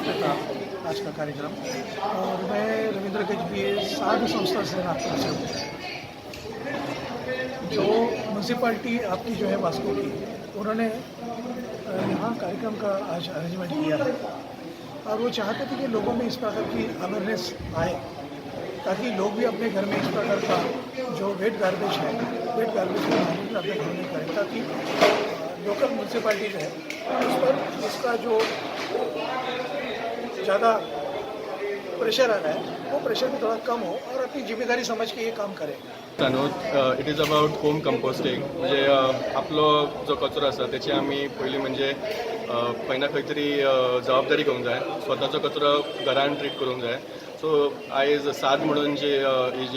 पे था आज का कार्यक्रम। और मैं रविंद्र गजबीये साधु संस्था से नागपुर से हूँ। जो म्यूनसिपाल्टी आपकी जो है वास्को की, उन्होंने यहाँ कार्यक्रम का आज अरेंजमेंट किया है और वो चाहते थे कि लोगों में इस प्रकार की अवेयरनेस आए ताकि लोग भी अपने घर में इस प्रकार का जो वेट गार्बेज है, वेट गार्बेज को मैनेजमेंट अपने घर में करें ताकि लोकल म्यूनसिपाल्टीज है उस पर इसका जो ज़्यादा प्रेशर आ रहा है वो प्रेशर भी थोड़ा कम हो और अपनी जिम्मेदारी समझ के ये काम करें। It is about home composting म्हणजे आपलो जो कचरो आसा त्याची आमी पयली म्हणजे खंय ना खंय तरी जबाबदारी घेवंक जाय, स्वताचो कचरो घरान ट्रीट करूंक जाय. सो आयज साद म्हणून जी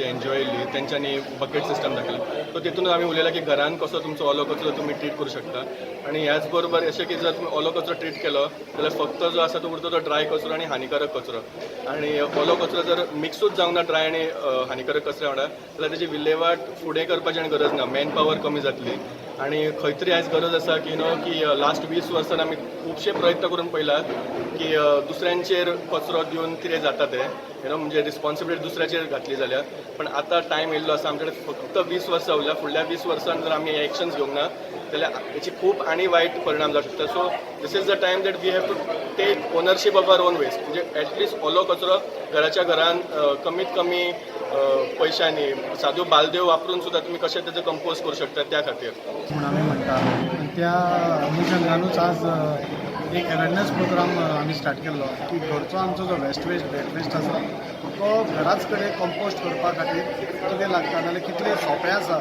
एनजीओ येयल्ली तेंच्यांनी बकेट सिस्टम दाखयला. सो तितून आमी उलयलां की घरान कसो तुमचो ओलो कचरो तुमी ट्रीट करूं शकता आनी ह्याच बरोबर अशें की जर तुमी ओलो कचरो ट्रीट केलो जाल्यार फक्त जो आसा तो उरतो तो ड्राय कचरो आनी हानिकारक कचरो. आनी ओलो कचरो जर मिक्सूच जावंक ना ड्राय आनी हानिकारक कचऱ्या वांगडा जाल्यार तेजी विल्हेवाट फुडें करपाची आनी गरज ना, मॅन पॉवर कमी जातली. आनी खंय तरी आयज गरज आसा की की लास्ट 20 वर्सान आमी खुबशे प्रयत्न करून पळयलात की दुसऱ्यांचेर कचरो दिवन कितें जाता तें म्हणजे रिस्पॉन्सिबिलिटी दुसऱ्याचेर घातली जाल्यार. पण आता टायम येयल्लो आसा, आमचे कडेन फक्त 20 वर्सां उरल्या. फुडल्या 20 वर्सान जर आमी एक्शन्स घेवंक ना जाल्यार हेची खूब आनी वायट परिणाम जावंक शकता. So this is the time that we have to take ownership of our own waste. म्हणजे एटलिस्ट ओलो कचरो घराच्या घरान कमीत कमी पयशांनी साद्यो बालद्यो वापरून सुद्धा तुम्ही कशें तेजो कंपोस्ट करू शकता त्या खातीर म्हणून आमी म्हणटा. आनी त्या अनुशंगानूच आज एक अवेरनेस प्रोग्राम आमी स्टार्ट केल्लो की घरचो आमचो जो वेट वेस्ट आसा तो घराच कडेन कंपोस्ट करपा खातीर कितें लागता नाल्यार कितलें सोंपें आसा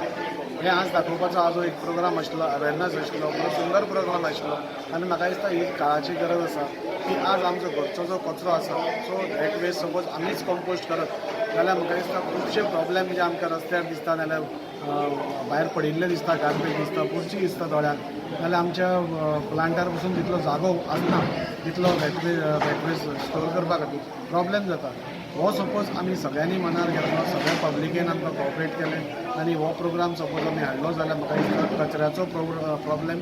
हें आज दाखोवपाचो आज एक प्रोग्राम आशिल्लो, अवेरनेस आशिल्लो, बरो सुंदर प्रोग्राम आशिल्लो. आनी म्हाका दिसता ही काळाची गरज आसा की आज आमचो घरचो जो कचरो आसा सो वेट वेस्ट सपोज आमीच कंपोस्ट करत जाल्यार म्हाका दिसता खुबशे प्रॉब्लेम जे आमकां रस्त्यार दिसता नाल्यार भायर पडिल्ले दिसता, गार्बेज दिसता, बुरशी दिसता दोळ्यांक, नाल्यार आमच्या प्लांटार पसून तितलो जागो आसना तितलो वेट वेस्ट स्टोर करपा खातीर प्रॉब्लेम जाता. हो सपोज आमी सगळ्यांनी मनार घेतलो, सगळ्या पब्लिकेन आमकां कॉपरेट केलें आनी हो प्रोग्राम सपोज आमी हाडलो जाल्यार म्हाका दिसता कचऱ्याचो प्रॉब्लेम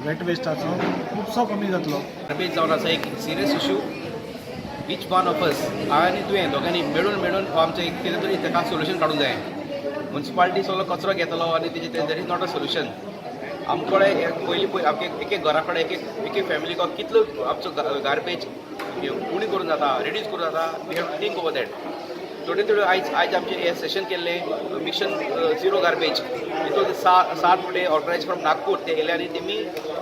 वेट वेस्टाचो खुबसो कमी जातलो. गार्बेज जावन आसा एक serious issue. Each one of us हांव आनी तुवें दोगांनी मेळून हो आमचें एक कितें तरी ताका सोल्युशन काडूंक जाय. म्युन्सिपाल्टी सगळो कचरो घेतलो आनी तेजें that is not a solution. आमचे पयलीं एक एक घरा कडेन एक फॅमिली कितलो आमचो गार्बेज उणी करून जाता, रिड्यूस करून जाता. We have to think over that. थोडे आयज आमचे हे सेशन केल्ले मिशन झिरो गार्बेज तितून 7 फुटे ऑर्गनायज फ्रॉम नागपूर ते येयले आनी तेमी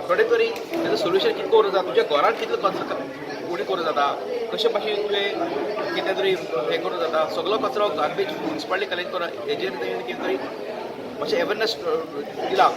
थोडे तरी तेजो सोल्युशन कितें करूं जाता, तुज्या घरान कितलो कचरो उणी करूं जाता, कशे भाशेन तुवें कितें तरी हें करूं जाता. सगळो कचरो गार्बेज म्युन्सिपाल्टी कलेक्ट करून हेजेर कितें तरी मातशें अवेरनेस दिला.